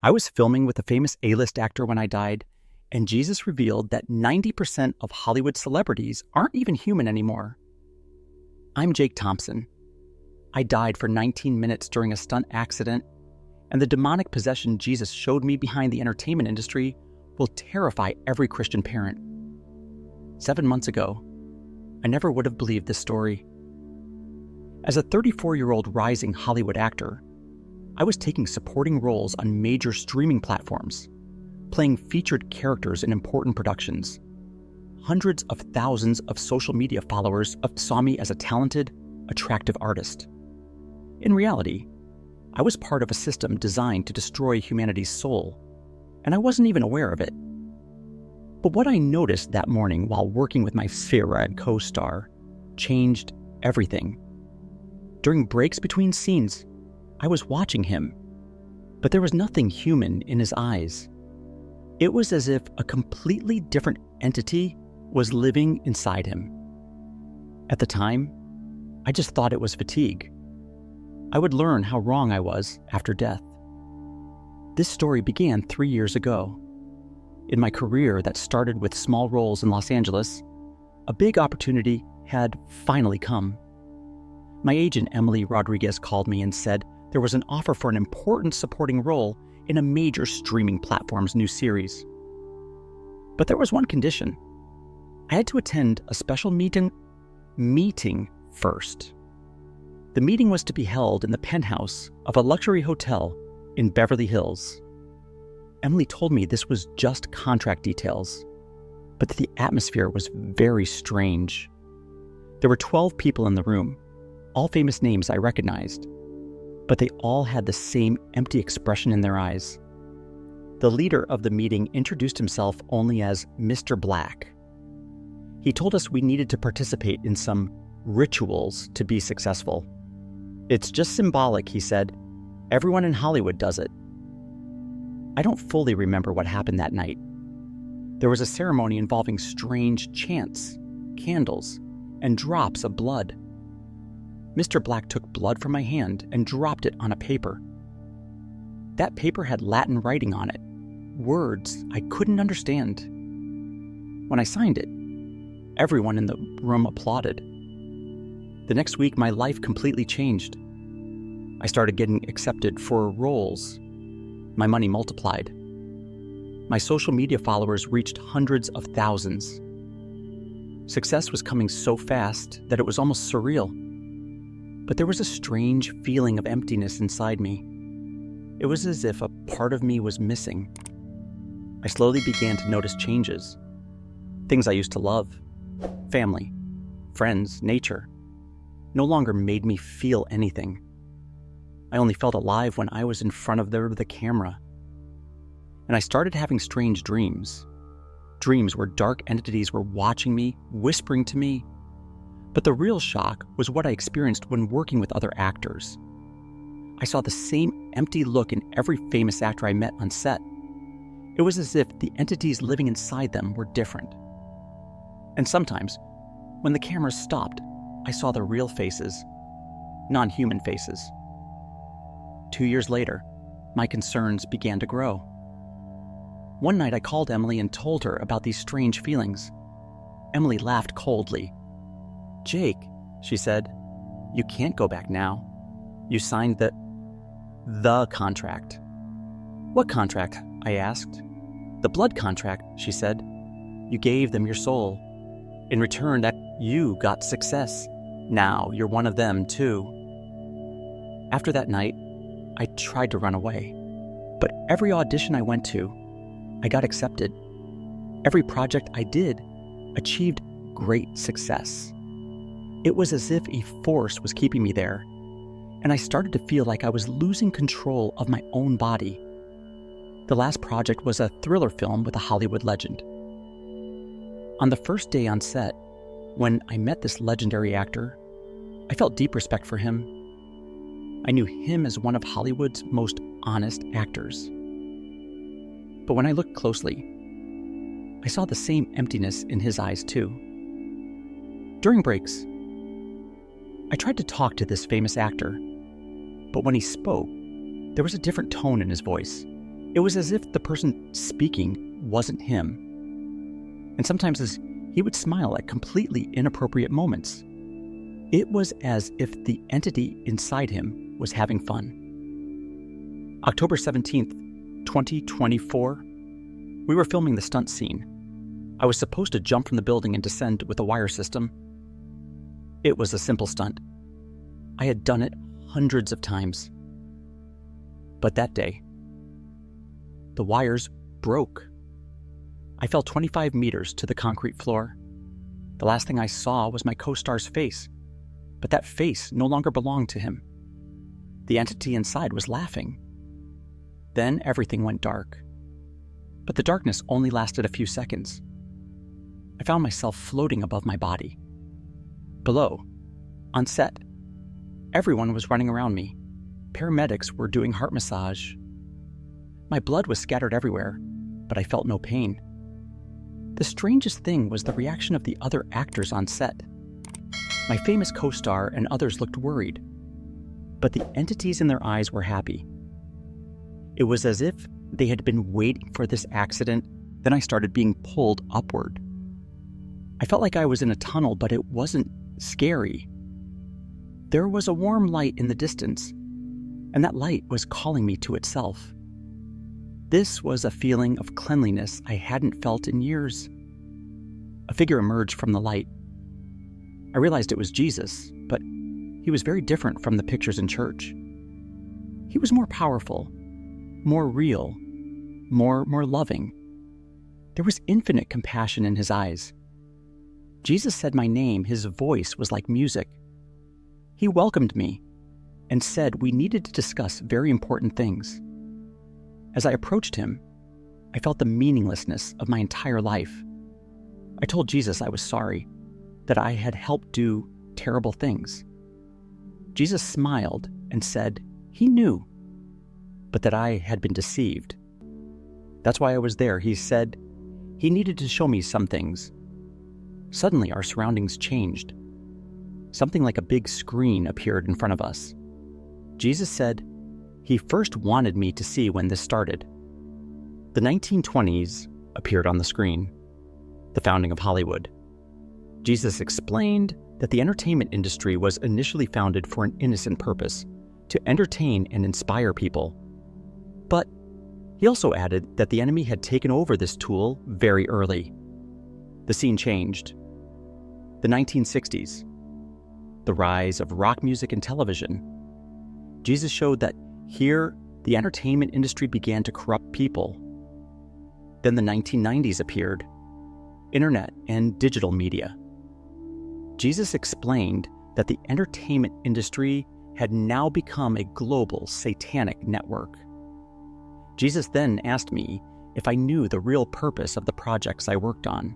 I was filming with a famous A-list actor when I died, and Jesus revealed that 90% of Hollywood celebrities aren't even human anymore. I'm Jake Thompson. I died for 19 minutes during a stunt accident, and the demonic possession Jesus showed me behind the entertainment industry will terrify every Christian parent. 7 months ago, I never would have believed this story. As a 34-year-old rising Hollywood actor, I was taking supporting roles on major streaming platforms, playing featured characters in important productions. Hundreds of thousands of social media followers saw me as a talented, attractive artist. In reality, I was part of a system designed to destroy humanity's soul, and I wasn't even aware of it. But what I noticed that morning while working with my Sphere co-star changed everything. During breaks between scenes, I was watching him, but there was nothing human in his eyes. It was as if a completely different entity was living inside him. At the time, I just thought it was fatigue. I would learn how wrong I was after death. This story began 3 years ago. In my career that started with small roles in Los Angeles, a big opportunity had finally come. My agent Emily Rodriguez called me and said there was an offer for an important supporting role in a major streaming platform's new series. But there was one condition. I had to attend a special meeting first. The meeting was to be held in the penthouse of a luxury hotel in Beverly Hills. Emily told me this was just contract details, but the atmosphere was very strange. There were 12 people in the room, all famous names I recognized, but they all had the same empty expression in their eyes. The leader of the meeting introduced himself only as Mr. Black. He told us we needed to participate in some rituals to be successful. It's just symbolic, he said. Everyone in Hollywood does it. I don't fully remember what happened that night. There was a ceremony involving strange chants, candles, and drops of blood. Mr. Black took blood from my hand and dropped it on a paper. That paper had Latin writing on it, words I couldn't understand. When I signed it, everyone in the room applauded. The next week, my life completely changed. I started getting accepted for roles. My money multiplied. My social media followers reached hundreds of thousands. Success was coming so fast that it was almost surreal. But there was a strange feeling of emptiness inside me. It was as if a part of me was missing. I slowly began to notice changes. Things I used to love, family, friends, nature, no longer made me feel anything. I only felt alive when I was in front of the camera. And I started having strange dreams. Dreams where dark entities were watching me, whispering to me. But the real shock was what I experienced when working with other actors. I saw the same empty look in every famous actor I met on set. It was as if the entities living inside them were different. And sometimes, when the cameras stopped, I saw the real faces, non-human faces. 2 years later, my concerns began to grow. One night I called Emily and told her about these strange feelings. Emily laughed coldly. "Jake," she said, "you can't go back now. You signed the contract." "What contract?" I asked. "The blood contract," she said. "You gave them your soul. In return, that you got success. Now you're one of them too." After that night, I tried to run away. But every audition I went to, I got accepted. Every project I did achieved great success. It was as if a force was keeping me there, and I started to feel like I was losing control of my own body. The last project was a thriller film with a Hollywood legend. On the first day on set, when I met this legendary actor, I felt deep respect for him. I knew him as one of Hollywood's most honest actors. But when I looked closely, I saw the same emptiness in his eyes too. During breaks, I tried to talk to this famous actor, but when he spoke, there was a different tone in his voice. It was as if the person speaking wasn't him. And sometimes he would smile at completely inappropriate moments. It was as if the entity inside him was having fun. October 17th, 2024, we were filming the stunt scene. I was supposed to jump from the building and descend with a wire system. It was a simple stunt. I had done it hundreds of times. But that day, the wires broke. I fell 25 meters to the concrete floor. The last thing I saw was my co-star's face, but that face no longer belonged to him. The entity inside was laughing. Then everything went dark. But the darkness only lasted a few seconds. I found myself floating above my body. Below, on set, everyone was running around me. Paramedics were doing heart massage. My blood was scattered everywhere, but I felt no pain. The strangest thing was the reaction of the other actors on set. My famous co-star and others looked worried, but the entities in their eyes were happy. It was as if they had been waiting for this accident. Then I started being pulled upward. I felt like I was in a tunnel, but it wasn't scary. There was a warm light in the distance, and that light was calling me to itself. This was a feeling of cleanliness I hadn't felt in years. A figure emerged from the light. I realized it was Jesus, but he was very different from the pictures in church. He was more powerful, more real, more loving. There was infinite compassion in his eyes. Jesus said my name. His voice was like music. He welcomed me and said we needed to discuss very important things. As I approached him, I felt the meaninglessness of my entire life. I told Jesus I was sorry, that I had helped do terrible things. Jesus smiled and said he knew, but that I had been deceived. That's why I was there. He said he needed to show me some things. Suddenly, our surroundings changed. Something like a big screen appeared in front of us. Jesus said he first wanted me to see when this started. The 1920s appeared on the screen, the founding of Hollywood. Jesus explained that the entertainment industry was initially founded for an innocent purpose, to entertain and inspire people. But he also added that the enemy had taken over this tool very early. The scene changed. The 1960s, the rise of rock music and television. Jesus showed that here, the entertainment industry began to corrupt people. Then the 1990s appeared, internet and digital media. Jesus explained that the entertainment industry had now become a global satanic network. Jesus then asked me if I knew the real purpose of the projects I worked on.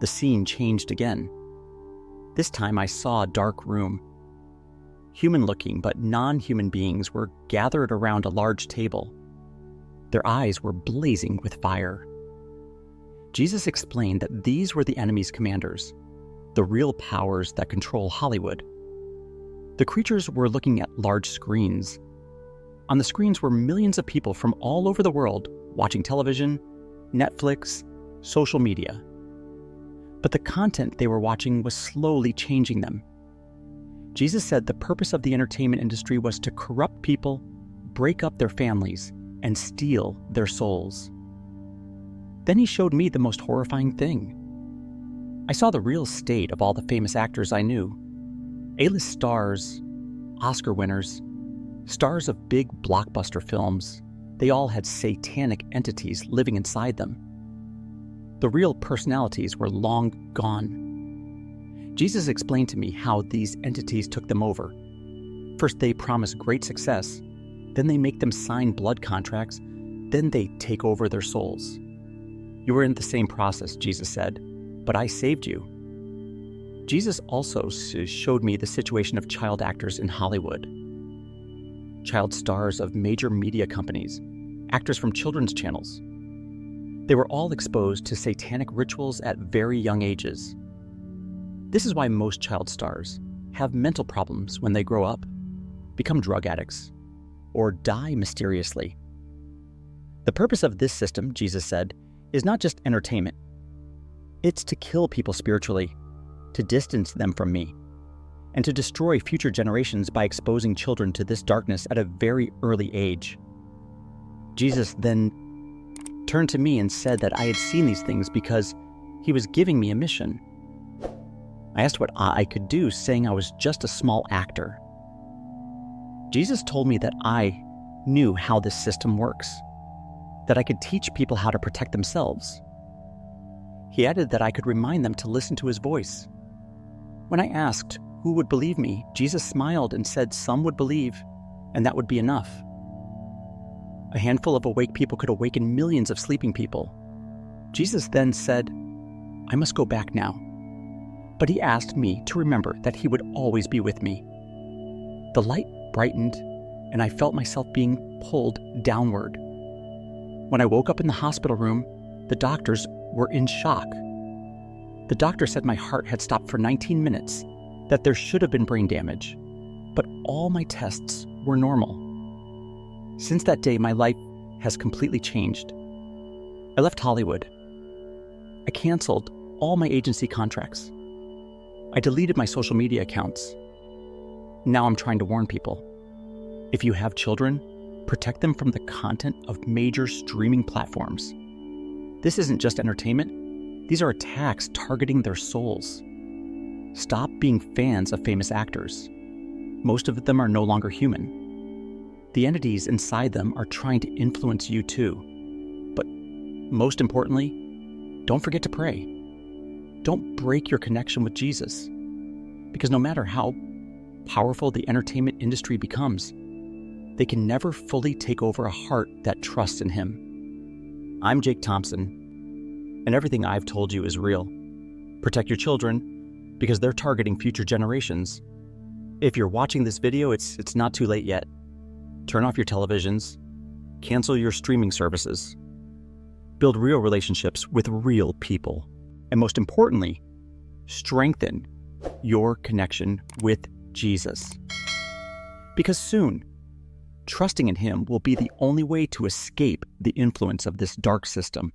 The scene changed again. This time I saw a dark room. Human-looking but non-human beings were gathered around a large table. Their eyes were blazing with fire. Jesus explained that these were the enemy's commanders, the real powers that control Hollywood. The creatures were looking at large screens. On the screens were millions of people from all over the world watching television, Netflix, social media. But the content they were watching was slowly changing them. Jesus said the purpose of the entertainment industry was to corrupt people, break up their families, and steal their souls. Then he showed me the most horrifying thing. I saw the real state of all the famous actors I knew. A-list stars, Oscar winners, stars of big blockbuster films. They all had satanic entities living inside them. The real personalities were long gone. Jesus explained to me how these entities took them over. First, they promise great success. Then they make them sign blood contracts. Then they take over their souls. You were in the same process, Jesus said, but I saved you. Jesus also showed me the situation of child actors in Hollywood. Child stars of major media companies, actors from children's channels. They were all exposed to satanic rituals at very young ages. This is why most child stars have mental problems when they grow up, become drug addicts, or die mysteriously. The purpose of this system, Jesus said, is not just entertainment. It's to kill people spiritually, to distance them from me, and to destroy future generations by exposing children to this darkness at a very early age. Jesus then turned to me and said that I had seen these things because he was giving me a mission. I asked what I could do, saying I was just a small actor. Jesus told me that I knew how this system works, that I could teach people how to protect themselves. He added that I could remind them to listen to his voice. When I asked who would believe me, Jesus smiled and said some would believe, and that would be enough. A handful of awake people could awaken millions of sleeping people. Jesus then said, I must go back now. But he asked me to remember that he would always be with me. The light brightened, and I felt myself being pulled downward. When I woke up in the hospital room, the doctors were in shock. The doctor said my heart had stopped for 19 minutes, that there should have been brain damage, but all my tests were normal. Since that day, my life has completely changed. I left Hollywood. I canceled all my agency contracts. I deleted my social media accounts. Now I'm trying to warn people. If you have children, protect them from the content of major streaming platforms. This isn't just entertainment. These are attacks targeting their souls. Stop being fans of famous actors. Most of them are no longer human. The entities inside them are trying to influence you too. But most importantly, don't forget to pray. Don't break your connection with Jesus. Because no matter how powerful the entertainment industry becomes, they can never fully take over a heart that trusts in him. I'm Jake Thompson, and everything I've told you is real. Protect your children, because they're targeting future generations. If you're watching this video, it's not too late yet. Turn off your televisions, cancel your streaming services, build real relationships with real people, and most importantly, strengthen your connection with Jesus. Because soon, trusting in him will be the only way to escape the influence of this dark system.